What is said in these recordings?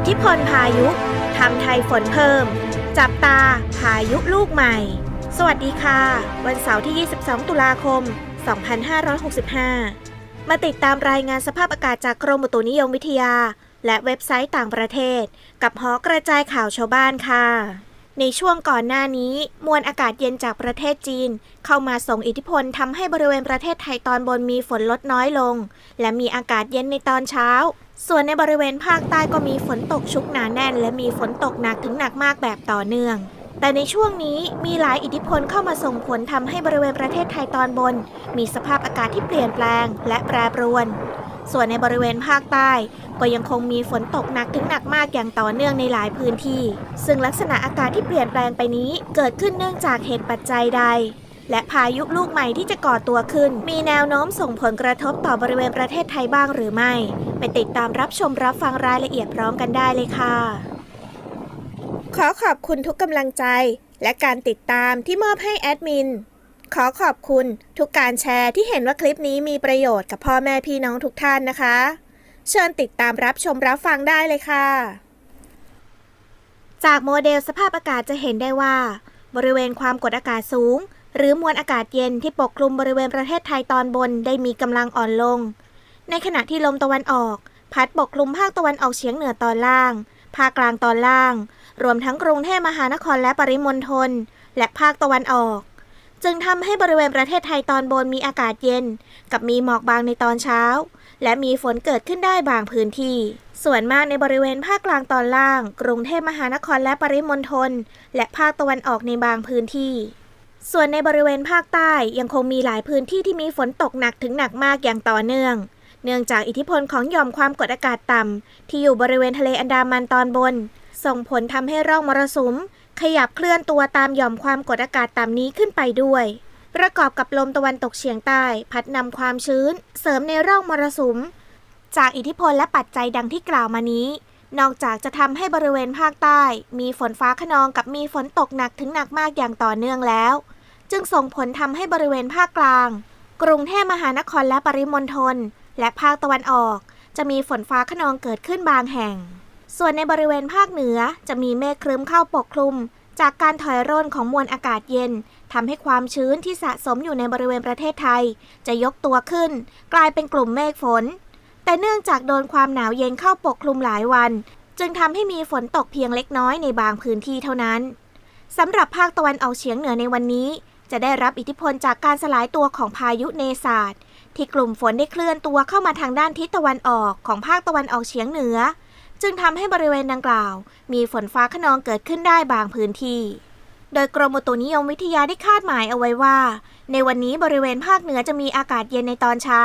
ทธิพลพายุทำไทยฝนเพิ่มจับตาพายุลูกใหม่สวัสดีค่ะวันเสาร์ที่ 22 ตุลาคม 2565 มาติดตามรายงานสภาพอากาศจากกรมอุตุนิยมวิทยาและเว็บไซต์ต่างประเทศกับหอกระจายข่าวชาวบ้านค่ะในช่วงก่อนหน้านี้มวลอากาศเย็นจากประเทศจีนเข้ามาส่งอิทธิพลทำให้บริเวณประเทศไทยตอนบนมีฝนลดน้อยลงและมีอากาศเย็นในตอนเช้าส่วนในบริเวณภาคใต้ก็มีฝนตกชุกหนาแน่นและมีฝนตกหนักถึงหนักมากแบบต่อเนื่องแต่ในช่วงนี้มีหลายอิทธิพลเข้ามาส่งผลทำให้บริเวณประเทศไทยตอนบนมีสภาพอากาศที่เปลี่ยนแปลงและแปรปรวนส่วนในบริเวณภาคใต้ก็ยังคงมีฝนตกหนักถึงหนักมากอย่างต่อเนื่องในหลายพื้นที่ซึ่งลักษณะอากาศที่เปลี่ยนแปลงไปนี้เกิดขึ้นเนื่องจากเหตุปัจจัยใดและพายุลูกใหม่ที่จะก่อตัวขึ้นมีแนวโน้มส่งผลกระทบต่อบริเวณประเทศไทยบ้างหรือไม่ไปติดตามรับชมรับฟังรายละเอียดพร้อมกันได้เลยค่ะขอขอบคุณทุกกำลังใจและการติดตามที่มอบให้แอดมินขอขอบคุณทุกการแชร์ที่เห็นว่าคลิปนี้มีประโยชน์กับพ่อแม่พี่น้องทุกท่านนะคะเชิญติดตามรับชมรับฟังได้เลยค่ะจากโมเดลสภาพอากาศจะเห็นได้ว่าบริเวณความกดอากาศสูงหรือมวลอากาศเย็นที่ปกคลุมบริเวณประเทศไทยตอนบนได้มีกำลังอ่อนลงในขณะที่ลมตะวันออกพัดปกคลุมภาคตะวันออกเฉียงเหนือตอนล่างภาคกลางตอนล่างรวมทั้งกรุงเทพมหานครและปริมณฑลและภาคตะวันออกจึงทำให้บริเวณประเทศไทยตอนบนมีอากาศเย็นกับมีหมอกบางในตอนเช้าและมีฝนเกิดขึ้นได้บางพื้นที่ส่วนมากในบริเวณภาคกลางตอนล่างกรุงเทพมหานครและปริมณฑลและภาคตะวันออกในบางพื้นที่ส่วนในบริเวณภาคใต้ยังคงมีหลายพื้นที่ที่มีฝนตกหนักถึงหนักมากอย่างต่อเนื่องเนื่องจากอิทธิพลของหย่อมความกดอากาศต่ำที่อยู่บริเวณทะเลอันดามันตอนบนส่งผลทำให้ร่องมรสุมขยับเคลื่อนตัวตามหย่อมความกดอากาศต่ำนี้ขึ้นไปด้วยประกอบกับลมตะวันตกเฉียงใต้พัดนำความชื้นเสริมในร่องมรสุมจากอิทธิพลและปัจจัยดังที่กล่าวมานี้นอกจากจะทำให้บริเวณภาคใต้มีฝนฟ้าคะนองกับมีฝนตกหนักถึงหนักมากอย่างต่อเนื่องแล้วจึงส่งผลทำให้บริเวณภาคกลางกรุงเทพมหานครและปริมณฑลและภาคตะวันออกจะมีฝนฟ้าคะนองเกิดขึ้นบางแห่งส่วนในบริเวณภาคเหนือจะมีเมฆครึ้มเข้าปกคลุมจากการถอยร่นของมวลอากาศเย็นทำให้ความชื้นที่สะสมอยู่ในบริเวณประเทศไทยจะยกตัวขึ้นกลายเป็นกลุ่มเมฆฝนแต่เนื่องจากโดนความหนาวเย็นเข้าปกคลุมหลายวันจึงทำให้มีฝนตกเพียงเล็กน้อยในบางพื้นที่เท่านั้นสำหรับภาคตะวันออกเฉียงเหนือในวันนี้จะได้รับอิทธิพลจากการสลายตัวของพายุเนซาดที่กลุ่มฝนได้เคลื่อนตัวเข้ามาทางด้านทิศตะวันออกของภาคตะวันออกเฉียงเหนือจึงทำให้บริเวณดังกล่าวมีฝนฟ้าคะนองเกิดขึ้นได้บางพื้นที่โดยกรมอุตุนิยมวิทยาได้คาดหมายเอาไว้ว่าในวันนี้บริเวณภาคเหนือจะมีอากาศเย็นในตอนเช้า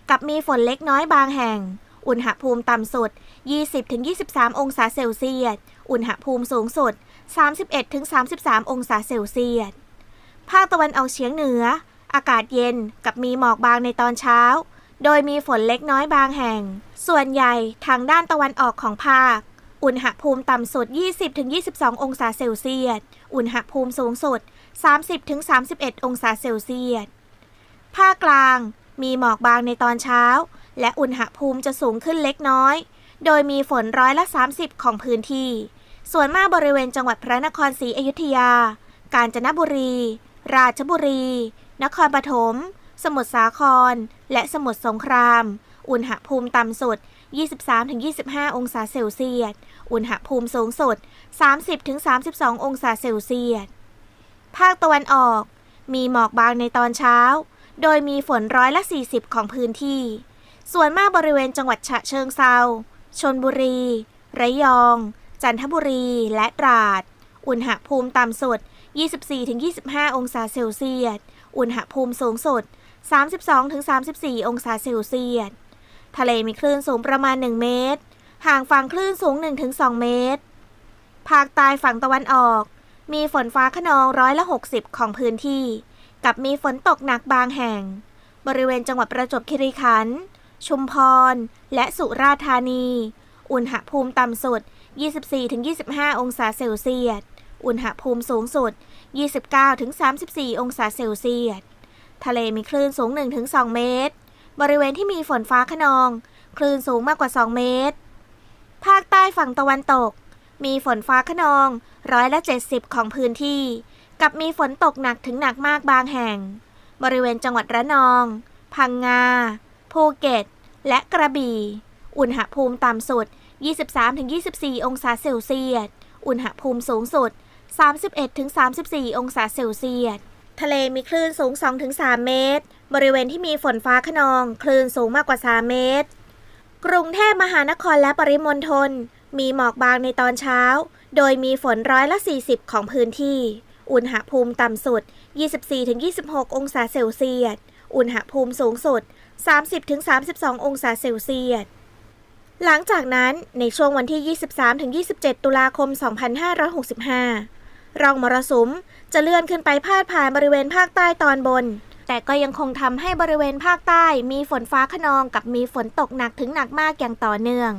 กับมีฝนเล็กน้อยบางแห่งอุณหภูมิต่ำสุด 20-23 องศาเซลเซียสอุณหภูมิสูงสุด 31-33 องศาเซลเซียสภาคตะวันออกเฉียงเหนืออากาศเย็นกับมีหมอกบางในตอนเช้าโดยมีฝนเล็กน้อยบางแห่งส่วนใหญ่ทางด้านตะวันออกของภาคอุณหภูมิต่ำสุด 20-22 องศาเซลเซียสอุณหภูมิสูงสุด 30-31 องศาเซลเซียสภาคกลางมีหมอกบางในตอนเช้าและอุณหภูมิจะสูงขึ้นเล็กน้อยโดยมีฝน30%ของพื้นที่ส่วนมากบริเวณจังหวัดพระนครศรีอยุธยากาญจนบุรีราชบุรีนครปฐมสมุทรสาครและสมุทรสงครามอุณหภูมิต่ำสุด 23-25 องศาเซลเซียสอุณหภูมิสูงสุด 30-32 องศาเซลเซียสภาคตะวันออกมีหมอกบางในตอนเช้าโดยมีฝน40%ของพื้นที่ส่วนมากบริเวณจังหวัดฉะเชิงเทราชลบุรีระยองจันทบุรีและตราดอุณหภูมิต่ำสุด 24-25 องศาเซลเซียสอุณหภูมิสูงสุด 32-34 องศาเซลเซียสทะเลมีคลื่นสูงประมาณ1เมตรห่างฝั่งคลื่นสูง 1-2 เมตรภาคใต้ฝั่งตะวันออกมีฝนฟ้าคะนอง60%ของพื้นที่กับมีฝนตกหนักบางแห่งบริเวณจังหวัดประจวบคีรีขันธ์ชุมพรและสุราษฎร์ธานีอุณหภูมิต่ำสุด 24-25 องศาเซลเซียสอุณหภูมิสูงสุด 29-34 องศาเซลเซียสทะเลมีคลื่นสูง 1-2 เมตรบริเวณที่มีฝนฟ้าคะนองคลื่นสูงมากกว่า2 เมตร ภาคใต้ฝั่งตะวันตกมีฝนฟ้าคะนอง70%ของพื้นที่กับมีฝนตกหนักถึงหนักมากบางแห่งบริเวณจังหวัดระนองพังงาภูเก็ตและกระบี่อุณหภูมิต่ำสุด 23-24 องศาเซลเซียสอุณหภูมิสูงสุด 31-34 องศาเซลเซียสทะเลมีคลื่นสูง 2-3 เมตรบริเวณที่มีฝนฟ้าคะนองคลื่นสูงมากกว่า 3 เมตรกรุงเทพมหานครและปริมณฑลมีหมอกบางในตอนเช้าโดยมีฝน40%ของพื้นที่อุณหภูมิต่ำสุด 24-26 องศาเซลเซียสอุณหภูมิสูงสุด 30-32 องศาเซลเซียสหลังจากนั้นในช่วงวันที่ 23-27 ตุลาคม 2565 ร่องมรสุมจะเลื่อนขึ้นไปพาดผ่านบริเวณภาคใต้ตอนบนแต่ก็ยังคงทำให้บริเวณภาคใต้มีฝนฟ้าคะนองกับมีฝนตกหนักถึงหนักมากอย่างต่อเนื่อง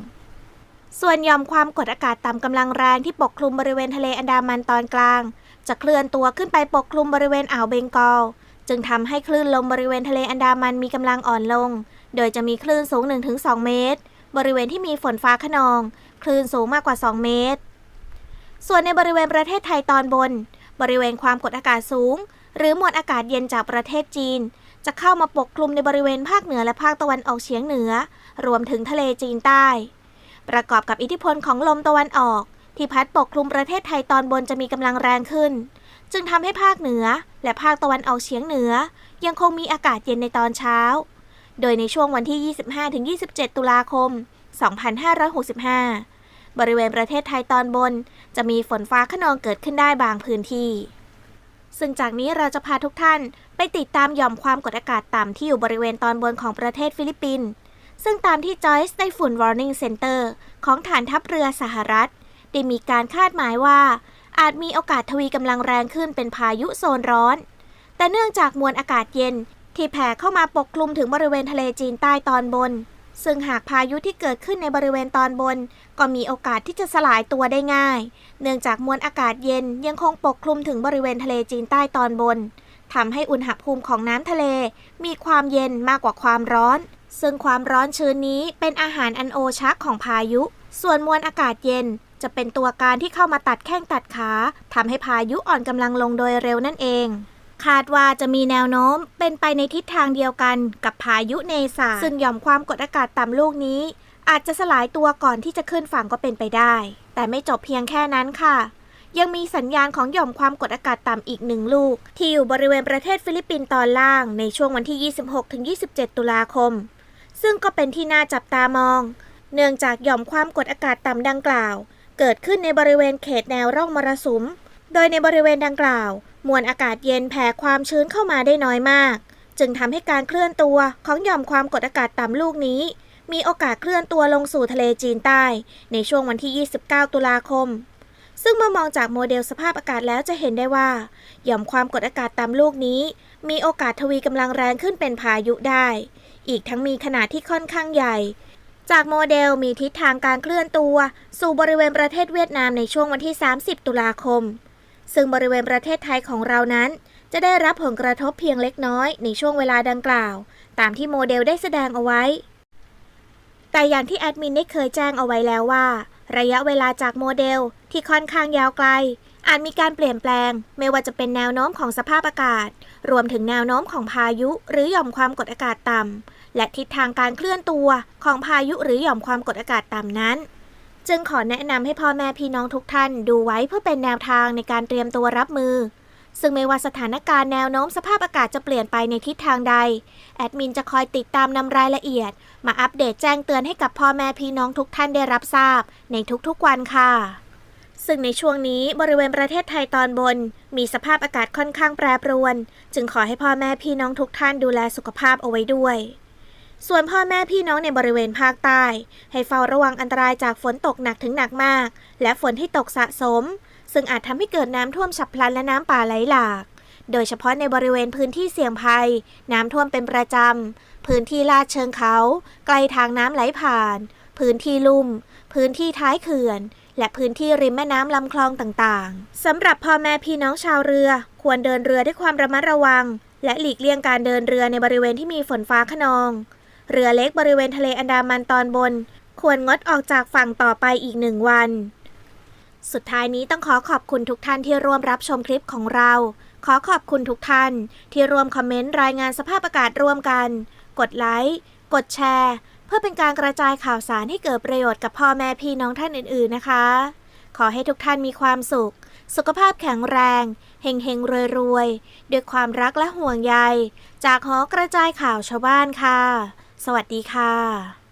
ส่วนหย่อมความกดอากาศต่ำกำลังแรงที่ปกคลุมบริเวณทะเลอันดามันตอนกลางจะเคลื่อนตัวขึ้นไปปกคลุมบริเวณอ่าวเบงกอลจึงทำให้คลื่นลมบริเวณทะเลอันดามันมีกำลังอ่อนลงโดยจะมีคลื่นสูง 1-2 เมตรบริเวณที่มีฝนฟ้าคะนองคลื่นสูงมากกว่า 2 เมตรส่วนในบริเวณประเทศไทยตอนบนบริเวณความกดอากาศสูงหรือมวลอากาศเย็นจากประเทศจีนจะเข้ามาปกคลุมในบริเวณภาคเหนือและภาคตะวันออกเฉียงเหนือรวมถึงทะเลจีนใต้ประกอบกับอิทธิพลของลมตะวันออกที่พัดปกคลุมประเทศไทยตอนบนจะมีกำลังแรงขึ้นจึงทำให้ภาคเหนือและภาคตะวันออกเฉียงเหนือยังคงมีอากาศเย็นในตอนเช้าโดยในช่วงวันที่ 25-27 ตุลาคม 2565 บริเวณประเทศไทยตอนบนจะมีฝนฟ้าคะนองเกิดขึ้นได้บางพื้นที่ซึ่งจากนี้เราจะพาทุกท่านไปติดตามหย่อมความกดอากาศต่ำที่อยู่บริเวณตอนบนของประเทศฟิลิปปินส์ซึ่งตามที่ Joint ไต้ฝุ่น Warning Center ของฐานทัพเรือสหรัฐได้มีการคาดหมายว่าอาจมีโอกาสทวีกำลังแรงขึ้นเป็นพายุโซนร้อนแต่เนื่องจากมวลอากาศเย็นที่แผ่เข้ามาปกคลุมถึงบริเวณทะเลจีนใต้ตอนบนซึ่งหากพายุที่เกิดขึ้นในบริเวณตอนบนก็มีโอกาสที่จะสลายตัวได้ง่ายเนื่องจากมวลอากาศเย็นยังคงปกคลุมถึงบริเวณทะเลจีนใต้ตอนบนทำให้อุณหภูมิของน้ำทะเลมีความเย็นมากกว่าความร้อนซึ่งความร้อนชื้นนี้เป็นอาหารอันโอชะของพายุส่วนมวลอากาศเย็นจะเป็นตัวการที่เข้ามาตัดแข้งตัดขาทำให้พายุอ่อนกำลังลงโดยเร็วนั่นเองคาดว่าจะมีแนวโน้มเป็นไปในทิศทางเดียวกันกับพายุเนซาซึ่งหย่อมความกดอากาศต่ำลูกนี้อาจจะสลายตัวก่อนที่จะขึ้นฝั่งก็เป็นไปได้แต่ไม่จบเพียงแค่นั้นค่ะยังมีสัญญาณของหย่อมความกดอากาศต่ำอีก1ลูกที่อยู่บริเวณประเทศฟิลิปปินส์ตอนล่างในช่วงวันที่ 26-27 ตุลาคมซึ่งก็เป็นที่น่าจับตามองเนื่องจากหย่อมความกดอากาศต่ำดังกล่าวเกิดขึ้นในบริเวณเขตแนวร่องมรสุมโดยในบริเวณดังกล่าวมวลอากาศเย็นแผ่ความชื้นเข้ามาได้น้อยมากจึงทำให้การเคลื่อนตัวของหย่อมความกดอากาศต่ำลูกนี้มีโอกาสเคลื่อนตัวลงสู่ทะเลจีนใต้ในช่วงวันที่ 29 ตุลาคมซึ่งเมื่อมองจากโมเดลสภาพอากาศแล้วจะเห็นได้ว่าหย่อมความกดอากาศต่ำลูกนี้มีโอกาสทวีกำลังแรงขึ้นเป็นพายุได้อีกทั้งมีขนาดที่ค่อนข้างใหญ่จากโมเดลมีทิศทางการเคลื่อนตัวสู่บริเวณประเทศเวียดนามในช่วงวันที่ 30 ตุลาคมซึ่งบริเวณประเทศไทยของเรานั้นจะได้รับผลกระทบเพียงเล็กน้อยในช่วงเวลาดังกล่าวตามที่โมเดลได้แสดงเอาไว้แต่อย่างที่แอดมินได้เคยแจ้งเอาไว้แล้วว่าระยะเวลาจากโมเดลที่ค่อนข้างยาวไกลอาจมีการเปลี่ยนแปลงไม่ว่าจะเป็นแนวโน้มของสภาพอากาศรวมถึงแนวโน้มของพายุหรือหย่อมความกดอากาศต่ำและทิศทางการเคลื่อนตัวของพายุหรือหย่อมความกดอากาศต่ำนั้นจึงขอแนะนำให้พ่อแม่พี่น้องทุกท่านดูไว้เพื่อเป็นแนวทางในการเตรียมตัวรับมือซึ่งไม่ว่าสถานการณ์แนวโน้มสภาพอากาศจะเปลี่ยนไปในทิศทางใดแอดมินจะคอยติดตามนำรายละเอียดมาอัปเดตแจ้งเตือนให้กับพ่อแม่พี่น้องทุกท่านได้รับทราบในทุกๆวันค่ะซึ่งในช่วงนี้บริเวณประเทศไทยตอนบนมีสภาพอากาศค่อนข้างแปรปรวนจึงขอให้พ่อแม่พี่น้องทุกท่านดูแลสุขภาพเอาไว้ด้วยส่วนพ่อแม่พี่น้องในบริเวณภาคใต้ให้เฝ้าระวังอันตรายจากฝนตกหนักถึงหนักมากและฝนที่ตกสะสมซึ่งอาจทำให้เกิดน้ำท่วมฉับพลันและน้ำป่าไหลหลากโดยเฉพาะในบริเวณพื้นที่เสี่ยงภัยน้ำท่วมเป็นประจำพื้นที่ลาดเชิงเขาใกล้ทางน้ำไหลผ่านพื้นที่ลุ่มพื้นที่ท้ายเขื่อนและพื้นที่ริมแม่น้ำลำคลองต่างๆสำหรับพ่อแม่พี่น้องชาวเรือควรเดินเรือด้วยความระมัดระวังและหลีกเลี่ยงการเดินเรือในบริเวณที่มีฝนฟ้าคะนองเรือเล็กบริเวณทะเลอันดามันตอนบน ควรงดออกจากฝั่งต่อไปอีก1 วันสุดท้ายนี้ต้องขอขอบคุณทุกท่านที่ร่วมรับชมคลิปของเราขอขอบคุณทุกท่านที่ร่วมคอมเมนต์รายงานสภาพอากาศร่วมกันกดไลค์กดแชร์เพื่อเป็นการกระจายข่าวสารให้เกิดประโยชน์กับพ่อแม่พี่น้องท่านอื่นๆนะคะขอให้ทุกท่านมีความสุขภาพแข็งแรงเฮงๆรวยๆด้วยความรักและห่วงใยจากหอกระจายข่าวชาวบ้านค่ะสวัสดีค่ะ